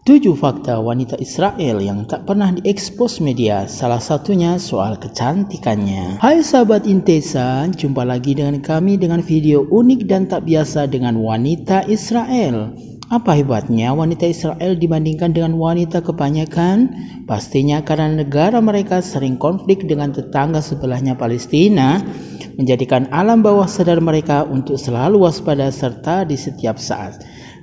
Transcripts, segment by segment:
Tujuh fakta wanita Israel yang tak pernah diekspos media, salah satunya soal kecantikannya. Hai sahabat Intesa, jumpa lagi dengan kami dengan video unik dan tak biasa dengan wanita Israel. Apa hebatnya wanita Israel dibandingkan dengan wanita kebanyakan? Pastinya karena negara mereka sering konflik dengan tetangga sebelahnya Palestina, menjadikan alam bawah sadar mereka untuk selalu waspada serta di setiap saat.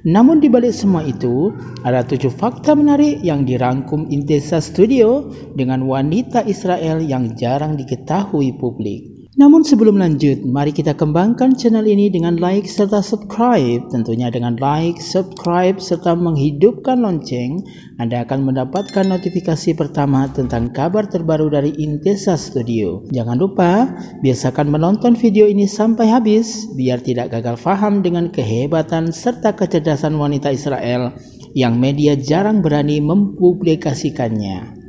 Namun di balik semua itu, ada 7 fakta menarik yang dirangkum Intesa Studio dengan wanita Israel yang jarang diketahui publik. Namun sebelum lanjut, mari kita kembangkan channel ini dengan like serta subscribe. Tentunya dengan like, subscribe serta menghidupkan lonceng, Anda akan mendapatkan notifikasi pertama tentang kabar terbaru dari Intesa Studio. Jangan lupa, biasakan menonton video ini sampai habis, biar tidak gagal paham dengan kehebatan serta kecerdasan wanita Israel yang media jarang berani mempublikasikannya.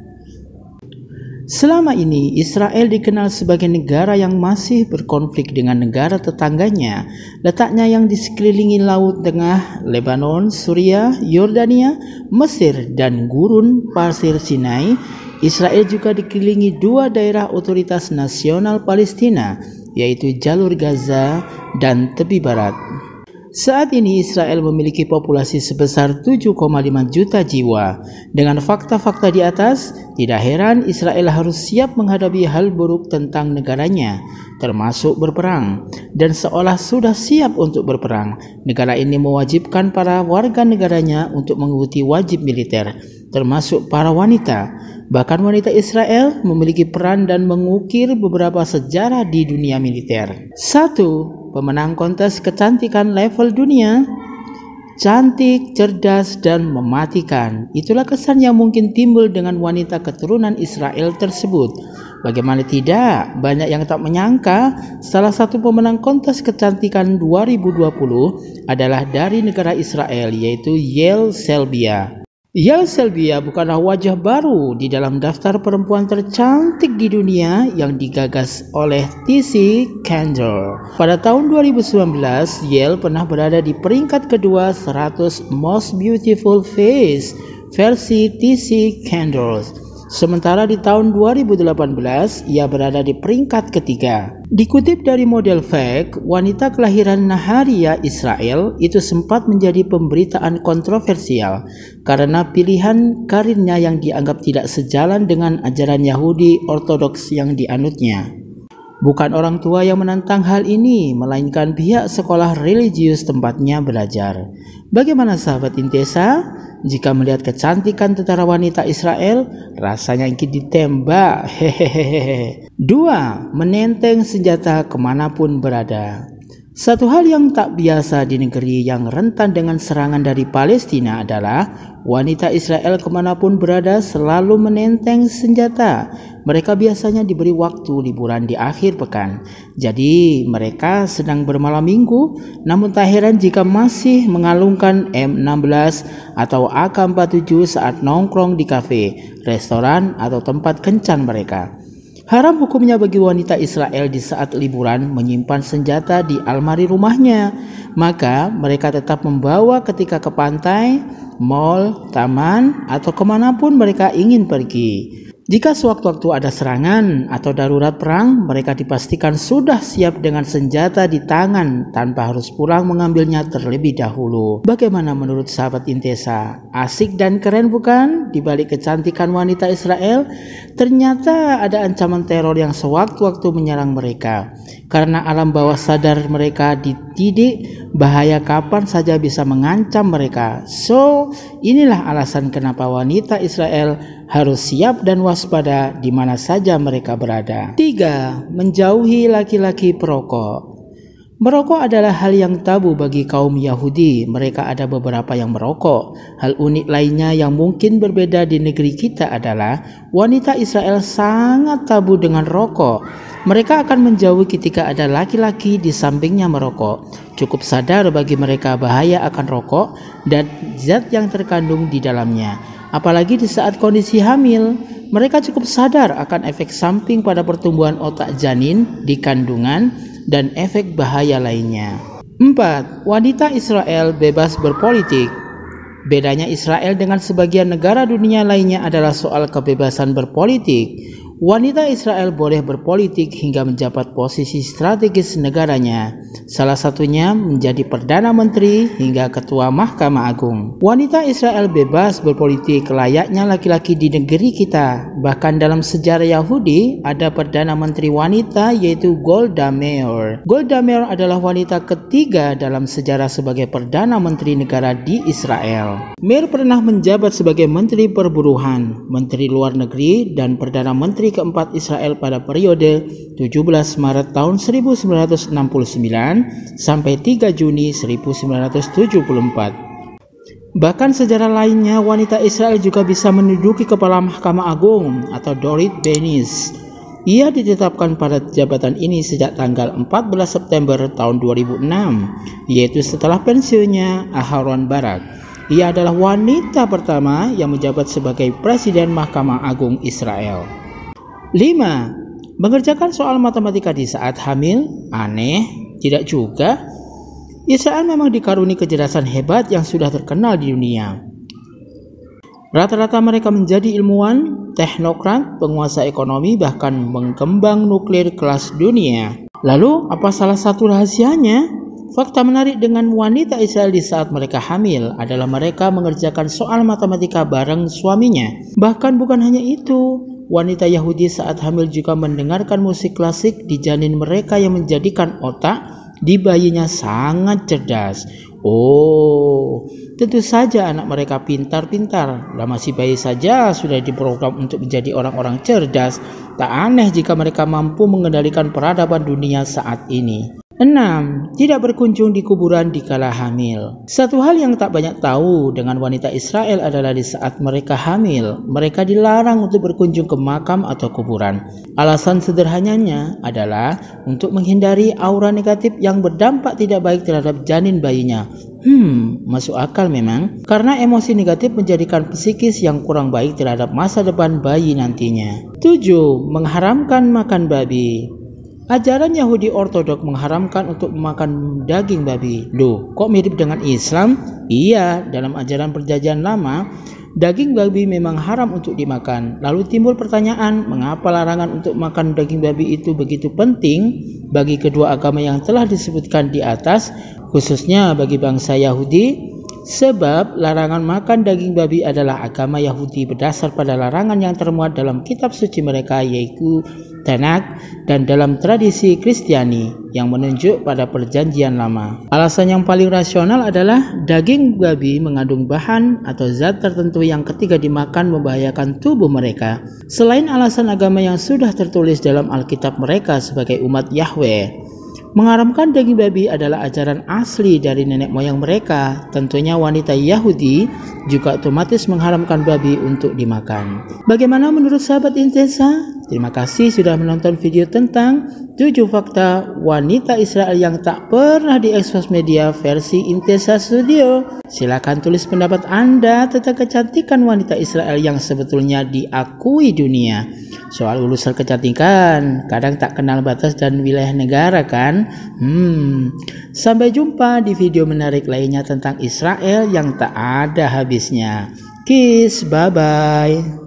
Selama ini, Israel dikenal sebagai negara yang masih berkonflik dengan negara tetangganya. Letaknya yang di sekelilingi Laut Tengah, Lebanon, Suriah, Yordania, Mesir, dan gurun pasir Sinai, Israel juga dikelilingi 2 daerah otoritas nasional Palestina, yaitu Jalur Gaza dan Tepi Barat. Saat ini Israel memiliki populasi sebesar 7,5 juta jiwa. Dengan fakta-fakta di atas, tidak heran Israel harus siap menghadapi hal buruk tentang negaranya, termasuk berperang. Dan seolah sudah siap untuk berperang, negara ini mewajibkan para warga negaranya untuk mengikuti wajib militer, termasuk para wanita. Bahkan wanita Israel memiliki peran dan mengukir beberapa sejarah di dunia militer. 1. Pemenang kontes kecantikan level dunia. Cantik, cerdas, dan mematikan. Itulah kesan yang mungkin timbul dengan wanita keturunan Israel tersebut. Bagaimana tidak, banyak yang tak menyangka salah satu pemenang kontes kecantikan 2020 adalah dari negara Israel, yaitu Yael Selbiya. Yael Selbiya bukanlah wajah baru di dalam daftar perempuan tercantik di dunia yang digagas oleh TC Kendall. Pada tahun 2019, Yael pernah berada di peringkat kedua 100 Most Beautiful Face versi TC Kendall. Sementara di tahun 2018, ia berada di peringkat ketiga. Dikutip dari model Fake, wanita kelahiran Nahariya, Israel, itu sempat menjadi pemberitaan kontroversial karena pilihan karirnya yang dianggap tidak sejalan dengan ajaran Yahudi Ortodoks yang dianutnya. Bukan orang tua yang menantang hal ini, melainkan pihak sekolah religius tempatnya belajar. Bagaimana sahabat Intesa? Jika melihat kecantikan tentara wanita Israel, rasanya ingin ditembak. Hehehe. 2. Menenteng senjata kemanapun berada. Satu hal yang tak biasa di negeri yang rentan dengan serangan dari Palestina adalah wanita Israel kemanapun berada selalu menenteng senjata. Mereka biasanya diberi waktu liburan di akhir pekan. Jadi mereka sedang bermalam minggu, namun tak heran jika masih mengalungkan M16 atau AK-47 saat nongkrong di kafe, restoran, atau tempat kencan mereka. Haram hukumnya bagi wanita Israel di saat liburan menyimpan senjata di almari rumahnya. Maka mereka tetap membawa ketika ke pantai, mal, taman, atau kemanapun mereka ingin pergi. Jika sewaktu-waktu ada serangan atau darurat perang, mereka dipastikan sudah siap dengan senjata di tangan tanpa harus pulang mengambilnya terlebih dahulu. Bagaimana menurut sahabat Intesa? Asik dan keren bukan? Di balik kecantikan wanita Israel, ternyata ada ancaman teror yang sewaktu-waktu menyerang mereka. Karena alam bawah sadar mereka dididik, bahaya kapan saja bisa mengancam mereka. So, inilah alasan kenapa wanita Israel harus siap dan waspada di mana saja mereka berada. 3. Menjauhi laki-laki perokok. Merokok adalah hal yang tabu bagi kaum Yahudi. Mereka ada beberapa yang merokok. Hal unik lainnya yang mungkin berbeda di negeri kita adalah wanita Israel sangat tabu dengan rokok. Mereka akan menjauhi ketika ada laki-laki di sampingnya merokok. Cukup sadar bagi mereka bahaya akan rokok dan zat yang terkandung di dalamnya. Apalagi di saat kondisi hamil, mereka cukup sadar akan efek samping pada pertumbuhan otak janin di kandungan dan efek bahaya lainnya. 4. Wanita Israel bebas berpolitik. Bedanya Israel dengan sebagian negara dunia lainnya adalah soal kebebasan berpolitik. Wanita Israel boleh berpolitik hingga menjabat posisi strategis negaranya, salah satunya menjadi Perdana Menteri hingga Ketua Mahkamah Agung. Wanita Israel bebas berpolitik layaknya laki-laki di negeri kita. Bahkan dalam sejarah Yahudi ada Perdana Menteri wanita yaitu Golda Meir. Golda Meir adalah wanita ketiga dalam sejarah sebagai Perdana Menteri negara di Israel. Meir pernah menjabat sebagai Menteri Perburuhan, Menteri Luar Negeri, dan Perdana Menteri keempat Israel pada periode 17 Maret tahun 1969 sampai 3 Juni 1974. Bahkan sejarah lainnya, wanita Israel juga bisa menduduki Kepala Mahkamah Agung atau Dorit Benis. Ia ditetapkan pada jabatan ini sejak tanggal 14 September tahun 2006, yaitu setelah pensiunnya Aharon Barak. Ia adalah wanita pertama yang menjabat sebagai Presiden Mahkamah Agung Israel. 5. Mengerjakan soal matematika di saat hamil? Aneh, tidak juga. Israel memang dikaruni kecerdasan hebat yang sudah terkenal di dunia. Rata-rata mereka menjadi ilmuwan, teknokrat, penguasa ekonomi, bahkan pengembang nuklir kelas dunia. Lalu, apa salah satu rahasianya? Fakta menarik dengan wanita Israel di saat mereka hamil adalah mereka mengerjakan soal matematika bareng suaminya. Bahkan bukan hanya itu, wanita Yahudi saat hamil juga mendengarkan musik klasik di janin mereka yang menjadikan otak di bayinya sangat cerdas. Oh, tentu saja anak mereka pintar-pintar. Lah masih bayi saja sudah diprogram untuk menjadi orang-orang cerdas. Tak aneh jika mereka mampu mengendalikan peradaban dunia saat ini. 6. Tidak berkunjung di kuburan dikala hamil. Satu hal yang tak banyak tahu dengan wanita Israel adalah di saat mereka hamil, mereka dilarang untuk berkunjung ke makam atau kuburan. Alasan sederhananya adalah untuk menghindari aura negatif yang berdampak tidak baik terhadap janin bayinya. Masuk akal memang, karena emosi negatif menjadikan psikis yang kurang baik terhadap masa depan bayi nantinya. 7. Mengharamkan makan babi. Ajaran Yahudi Ortodok mengharamkan untuk memakan daging babi. Loh, kok mirip dengan Islam? Iya, dalam ajaran Perjanjian Lama, daging babi memang haram untuk dimakan. Lalu timbul pertanyaan, mengapa larangan untuk makan daging babi itu begitu penting bagi kedua agama yang telah disebutkan di atas, khususnya bagi bangsa Yahudi? Sebab larangan makan daging babi adalah agama Yahudi berdasar pada larangan yang termuat dalam kitab suci mereka yaitu Tanakh dan dalam tradisi Kristiani yang menunjuk pada Perjanjian Lama. Alasan yang paling rasional adalah daging babi mengandung bahan atau zat tertentu yang ketika dimakan membahayakan tubuh mereka. Selain alasan agama yang sudah tertulis dalam Alkitab mereka sebagai umat Yahweh, mengharamkan daging babi adalah ajaran asli dari nenek moyang mereka. Tentunya wanita Yahudi juga otomatis mengharamkan babi untuk dimakan. Bagaimana menurut sahabat Intesa? Terima kasih sudah menonton video tentang 7 fakta wanita Israel yang tak pernah diekspos media versi Intesa Studio. Silakan tulis pendapat Anda tentang kecantikan wanita Israel yang sebetulnya diakui dunia. Soal urusan kecantikan kadang tak kenal batas dan wilayah negara kan? Sampai jumpa di video menarik lainnya tentang Israel yang tak ada habisnya. Kiss, bye-bye.